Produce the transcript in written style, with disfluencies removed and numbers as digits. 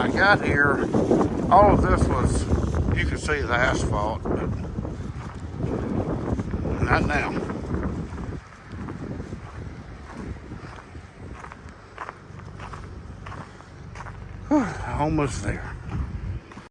I got here, all of this was, you could see the asphalt, but not now. Almost there.